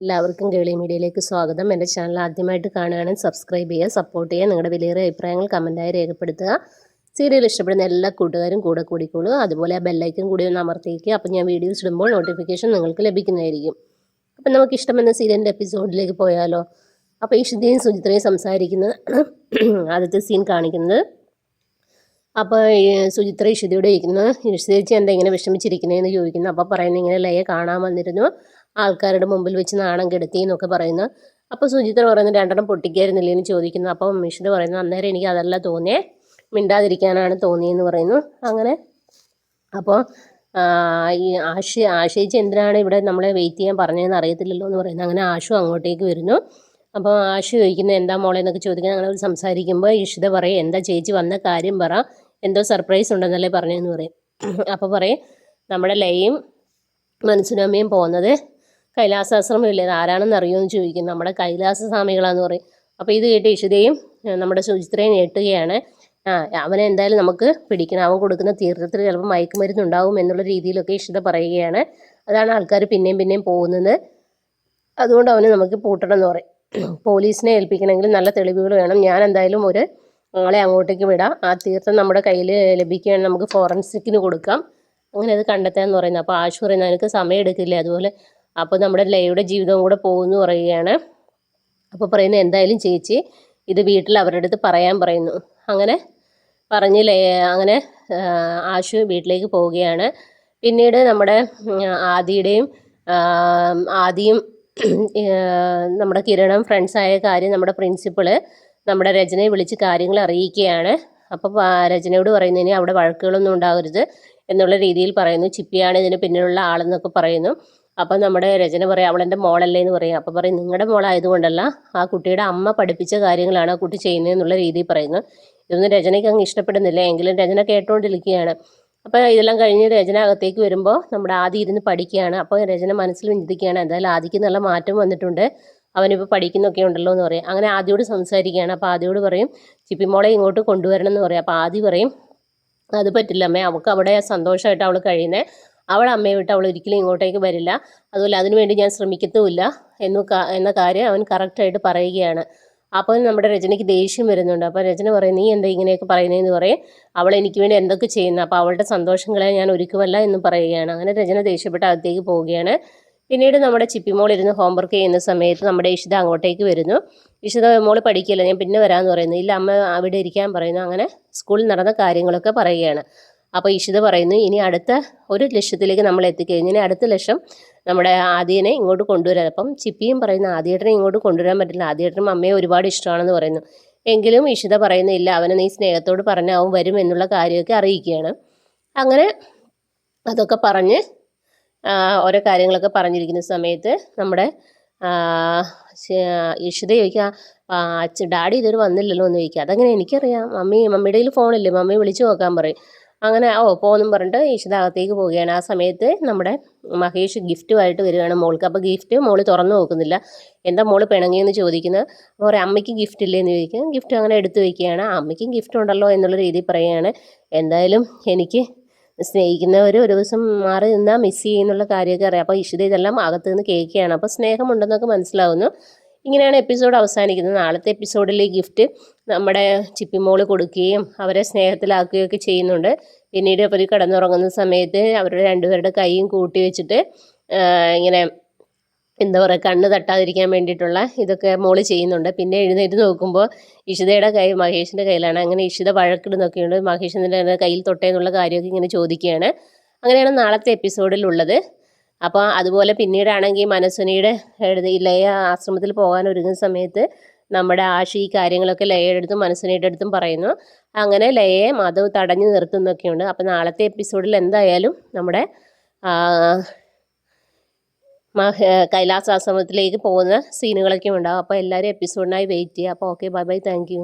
എല്ലാവർക്കും കേളി മീഡിയയിലേക്ക് സ്വാഗതം. എൻ്റെ ചാനൽ ആദ്യമായിട്ട് കാണുകയാണെങ്കിൽ സബ്സ്ക്രൈബ് ചെയ്യുക, സപ്പോർട്ട് ചെയ്യുക. നിങ്ങളുടെ വിലയേറിയ അഭിപ്രായങ്ങൾ കമൻറ്റായി രേഖപ്പെടുത്തുക. സീരിയൽ ഇഷ്ടപ്പെടുന്ന എല്ലാ കൂട്ടുകാരും കൂടെ കൂടിക്കോളൂ. അതുപോലെ ആ ബെല്ലൈക്കൻ കൂടി ഒന്ന് അമർത്തിക്കുക. അപ്പോൾ ഞാൻ വീഡിയോസ് ഇടുമ്പോൾ നോട്ടിഫിക്കേഷൻ നിങ്ങൾക്ക് ലഭിക്കുന്നതായിരിക്കും. അപ്പം നമുക്ക് ഇഷ്ടമെന്ന സീരിയലിൻ്റെ എപ്പിസോഡിലേക്ക് പോയാലോ. അപ്പോൾ ഇഷിതയും സുചിത്രയും സംസാരിക്കുന്നത് ആദ്യത്തെ സീൻ കാണിക്കുന്നത്. അപ്പോൾ സുചിത്ര ഇഷിതയോട് ചോദിക്കുന്നത്, ഇഷിതേച്ചി എന്താ ഇങ്ങനെ വിഷമിച്ചിരിക്കുന്നതെന്ന് ചോദിക്കുന്നു. അപ്പോൾ പറയുന്നത് ഇങ്ങനെ ലയെ കാണാൻ വന്നിരുന്നു, ആൾക്കാരുടെ മുമ്പിൽ വെച്ച് നാണം കെടുത്തി എന്നൊക്കെ പറയുന്നു. അപ്പോൾ സുചിത്ര പറയുന്നത് രണ്ടെണ്ണം പൊട്ടിക്കായിരുന്നില്ലേ എന്ന് ചോദിക്കുന്നു. അപ്പം ഇഷിത പറയുന്നു, അന്നേരം എനിക്ക് അതല്ല തോന്നിയേ, മിണ്ടാതിരിക്കാനാണ് തോന്നിയെന്ന് പറയുന്നു. അങ്ങനെ അപ്പോൾ ഈ ആശയിച്ച് എന്തിനാണ് ഇവിടെ നമ്മളെ വെയിറ്റ് ചെയ്യാൻ പറഞ്ഞതെന്ന് അറിയത്തില്ലല്ലോ എന്ന് പറയുന്നു. അങ്ങനെ ആശു അങ്ങോട്ടേക്ക് വരുന്നു. അപ്പോൾ ആശു ചോദിക്കുന്നത് എന്താ മോളെ എന്നൊക്കെ ചോദിക്കുന്നത്. അങ്ങനെ സംസാരിക്കുമ്പോൾ ഇഷിത പറയും, എന്താ ചേച്ചി വന്ന കാര്യം പറ, എന്തോ സർപ്രൈസ് ഉണ്ടെന്നല്ലേ പറഞ്ഞതെന്ന് പറയും. അപ്പോൾ പറയും, നമ്മുടെ ലയയും മനസ്സിനമ്മയും പോകുന്നത് കൈലാസാശ്രമമില്ലേ, ആരാണെന്ന് അറിയുമെന്ന് ചോദിക്കും. നമ്മുടെ കൈലാസ സ്വാമികളാന്ന് പറയും. അപ്പോൾ ഇത് കേട്ട് ഇഷിതയും നമ്മുടെ സുചിത്രയും ഞെട്ടുകയാണ്. അവനെ എന്തായാലും നമുക്ക് പിടിക്കണം, അവൻ കൊടുക്കുന്ന തീർത്ഥത്തിൽ ചിലപ്പോൾ മയക്കുമരുന്നുണ്ടാവും എന്നുള്ള രീതിയിലൊക്കെ ഇഷിത പറയുകയാണ്. അതാണ് ആൾക്കാർ പിന്നെയും പിന്നെയും പോകുന്നത്, അതുകൊണ്ട് അവനെ നമുക്ക് പൂട്ടണം എന്ന് പറയും. പോലീസിനെ ഏൽപ്പിക്കണമെങ്കിൽ നല്ല തെളിവുകൾ വേണം, ഞാൻ എന്തായാലും ഒരു ആളെ അങ്ങോട്ടേക്ക് വിടാം, ആ തീർത്ഥം നമ്മുടെ കയ്യിൽ ലഭിക്കുകയാണെങ്കിൽ നമുക്ക് ഫോറൻസിക്കിന് കൊടുക്കാം, അങ്ങനെ അത് കണ്ടെത്താമെന്ന് പറയുന്നത്. അപ്പോൾ ആശു പറയുന്നത് എനിക്ക് സമയം എടുക്കില്ല, അതുപോലെ അപ്പോൾ നമ്മുടെ ലയയുടെ ജീവിതവും കൂടെ പോകുമെന്ന് പറയുകയാണ്. അപ്പോൾ പറയുന്നത് എന്തായാലും ചേച്ചി ഇത് വീട്ടിൽ അവരുടെ അടുത്ത് പറയാൻ പറയുന്നു. അങ്ങനെ പറഞ്ഞ് അങ്ങനെ ആശു വീട്ടിലേക്ക് പോവുകയാണ്. പിന്നീട് നമ്മുടെ ആദിയും നമ്മുടെ കിരണും ഫ്രണ്ട്സായ കാര്യം നമ്മുടെ പ്രിൻസിപ്പള് നമ്മുടെ രചനയെ വിളിച്ച് കാര്യങ്ങൾ അറിയിക്കുകയാണ്. അപ്പോൾ രചനയോട് പറയുന്നു, ഇനി അവിടെ വഴക്കുകളൊന്നും ഉണ്ടാകരുത് എന്നുള്ള രീതിയിൽ പറയുന്നു. ചിപ്പിയാണ് ഇതിന് പിന്നിലുള്ള ആളെന്നൊക്കെ പറയുന്നു. അപ്പം നമ്മുടെ രചന പറയും, അവളെൻ്റെ മോളല്ലേ എന്ന് പറയും. അപ്പോൾ പറയും, നിങ്ങളുടെ മോളായതുകൊണ്ടല്ല, ആ കുട്ടിയുടെ അമ്മ പഠിപ്പിച്ച കാര്യങ്ങളാണ് ആ കുട്ടി ചെയ്യുന്നതെന്നുള്ള രീതിയിൽ പറയുന്നു. ഇതൊന്നും രചനയ്ക്ക് അങ്ങ് ഇഷ്ടപ്പെടുന്നില്ല, എങ്കിലും രചന കേട്ടുകൊണ്ടിരിക്കുകയാണ്. അപ്പോൾ ഇതെല്ലാം കഴിഞ്ഞ് രചന അകത്തേക്ക് വരുമ്പോൾ നമ്മുടെ ആദി ഇരുന്ന് പഠിക്കുകയാണ്. അപ്പോൾ രചന മനസ്സിൽ ചിന്തിക്കുകയാണ്, എന്തായാലും ആദിക്ക് നല്ല മാറ്റം വന്നിട്ടുണ്ട്, അവനിപ്പോൾ പഠിക്കുന്നൊക്കെ ഉണ്ടല്ലോ എന്ന് പറയും. അങ്ങനെ ആദിയോട് സംസാരിക്കുകയാണ്. അപ്പോൾ ആദിയോട് പറയും, ചിപ്പിമോളെ ഇങ്ങോട്ട് കൊണ്ടുവരണം എന്ന് പറയും. അപ്പോൾ ആദി പറയും, അത് പറ്റില്ല അമ്മേ, അവൾക്ക് അവിടെ സന്തോഷമായിട്ട് അവൾ കഴിയുന്നത്, അവൾ അമ്മയെ വിട്ട് അവൾ ഒരിക്കലും ഇങ്ങോട്ടേക്ക് വരില്ല, അതുപോലെ അതിനുവേണ്ടി ഞാൻ ശ്രമിക്കത്തുമില്ല എന്ന കാര്യം അവൻ കറക്റ്റായിട്ട് പറയുകയാണ്. അപ്പോൾ നമ്മുടെ രചനയ്ക്ക് ദേഷ്യം വരുന്നുണ്ട്. അപ്പോൾ രചന പറയും, നീ എന്താ ഇങ്ങനെയൊക്കെ പറയുന്നതെന്ന് പറയും, അവൾ എനിക്ക് വേണ്ടി എന്തൊക്കെ ചെയ്യുന്നു, അപ്പോൾ അവളുടെ സന്തോഷങ്ങളെ ഞാൻ ഒരുക്കുമല്ല എന്ന് പറയുകയാണ്. അങ്ങനെ രചന ദേഷ്യപ്പെട്ട് അകത്തേക്ക് പോവുകയാണ്. പിന്നീട് നമ്മുടെ ചിപ്പിമോൾ ഇരുന്ന് ഹോംവർക്ക് ചെയ്യുന്ന സമയത്ത് നമ്മുടെ ഇഷിത അങ്ങോട്ടേക്ക് വരുന്നു. ഇഷിത, മോൾ പഠിക്കില്ല, ഞാൻ പിന്നെ വരാമെന്ന് പറയുന്നു. ഇല്ല അമ്മ അവിടെ ഇരിക്കാൻ പറയുന്നു. അങ്ങനെ സ്കൂളിൽ നടന്ന കാര്യങ്ങളൊക്കെ പറയുകയാണ്. അപ്പോൾ ഇഷിത പറയുന്നു, ഇനി അടുത്ത ഒരു ലക്ഷ്യത്തിലേക്ക് നമ്മൾ എത്തിക്കഴിഞ്ഞു, ഇനി അടുത്ത ലക്ഷ്യം നമ്മുടെ ആദിയനെ ഇങ്ങോട്ട് കൊണ്ടുവരാൻ. അപ്പം ചിപ്പിയും പറയുന്നു, ആദിയേട്ടനെ ഇങ്ങോട്ട് കൊണ്ടുവരാൻ പറ്റില്ല, ആദിയേട്ടനും അമ്മയെ ഒരുപാട് ഇഷ്ടമാണെന്ന് പറയുന്നു. എങ്കിലും ഇഷിത പറയുന്നില്ല, അവനെ നീ സ്നേഹത്തോട് പറഞ്ഞാൽ അവൻ വരും എന്നുള്ള കാര്യമൊക്കെ അറിയിക്കുകയാണ്. അങ്ങനെ അതൊക്കെ പറഞ്ഞ് ഓരോ കാര്യങ്ങളൊക്കെ പറഞ്ഞിരിക്കുന്ന സമയത്ത് നമ്മുടെ ഇഷിത ചോദിക്കുക, ഡാഡി ഇതുവരെ വന്നില്ലല്ലോ എന്ന് ചോദിക്കുക. അതങ്ങനെ എനിക്കറിയാം, മമ്മിയുടെ കയ്യിൽ ഫോണില്ലേ, മമ്മി വിളിച്ചു നോക്കാൻ പറയും. അങ്ങനെ പോകുമെന്നും പറഞ്ഞിട്ട് ഇഷിത അകത്തേക്ക് പോവുകയാണ്. ആ സമയത്ത് നമ്മുടെ മഹേഷ് ഗിഫ്റ്റുമായിട്ട് വരികയാണ് മോൾക്ക്. അപ്പോൾ ഗിഫ്റ്റ് മോൾ തുറന്നു നോക്കുന്നില്ല. എന്താ മോൾ പിണങ്ങിയെന്ന് ചോദിക്കുന്നത്. അപ്പോൾ പറയും, അമ്മയ്ക്ക് ഗിഫ്റ്റ് ഇല്ലേ എന്ന് ചോദിക്കും. ഗിഫ്റ്റ് അങ്ങനെ എടുത്തു വയ്ക്കുകയാണ്. അമ്മയ്ക്കും ഗിഫ്റ്റ് ഉണ്ടല്ലോ എന്നുള്ള രീതിയിൽ പറയുകയാണ്. എന്തായാലും എനിക്ക് സ്നേഹിക്കുന്നവർ ഒരു ദിവസം മാറി നിന്നാൽ മിസ് ചെയ്യുന്നുള്ള കാര്യമൊക്കെ അറിയാം. അപ്പോൾ ഇഷിത ഇതെല്ലാം അകത്ത് നിന്ന് കേൾക്കുകയാണ്. അപ്പോൾ സ്നേഹമുണ്ടെന്നൊക്കെ മനസ്സിലാവുന്നു. ഇങ്ങനെയാണ് എപ്പിസോഡ് അവസാനിക്കുന്നത്. നാളത്തെ എപ്പിസോഡിൽ ഈ ഗിഫ്റ്റ് നമ്മുടെ ചിപ്പിമോള് കൊടുക്കുകയും അവരെ സ്നേഹത്തിലാക്കുകയൊക്കെ ചെയ്യുന്നുണ്ട്. പിന്നീട് അവർ കിടന്നുറങ്ങുന്ന സമയത്ത് അവരുടെ രണ്ടുപേരുടെ കൈയും കൂട്ടി വെച്ചിട്ട് ഇങ്ങനെ എന്താ പറയുക, കണ്ണ് തട്ടാതിരിക്കാൻ വേണ്ടിയിട്ടുള്ള ഇതൊക്കെ മോള് ചെയ്യുന്നുണ്ട്. പിന്നെ എഴുന്നേറ്റ് നോക്കുമ്പോൾ ഇഷിതയുടെ കൈ മഹേഷിൻ്റെ കയ്യിലാണ്. അങ്ങനെ ഇഷിത വഴക്കിടുന്നൊക്കെയുണ്ട്, മഹേഷിൻ്റെ കയ്യിൽ തൊട്ടേന്നുള്ള കാര്യമൊക്കെ ഇങ്ങനെ ചോദിക്കുകയാണ്. അങ്ങനെയാണ് നാളത്തെ എപ്പിസോഡിലുള്ളത്. അപ്പോൾ അതുപോലെ പിന്നീടാണെങ്കിൽ മനസ്വിനിയുടെ ലയ ആശ്രമത്തിൽ പോകാൻ ഒരുങ്ങുന്ന സമയത്ത് നമ്മുടെ ആശി ഈ കാര്യങ്ങളൊക്കെ ലയയുടെ അടുത്തും മനസ്വിനിയുടെ അടുത്തും പറയുന്നു. അങ്ങനെ ലയയെ മാധവ് തടഞ്ഞു നിർത്തുന്നൊക്കെയുണ്ട്. അപ്പോൾ നാളത്തെ എപ്പിസോഡിൽ എന്തായാലും നമ്മുടെ കൈലാസാശ്രമത്തിലേക്ക് പോകുന്ന സീനുകളൊക്കെ ഉണ്ടാകും. അപ്പോൾ എല്ലാവരും എപ്പിസോഡിനായി വെയിറ്റ് ചെയ്യുക. അപ്പോൾ okay, bye bye, thank you.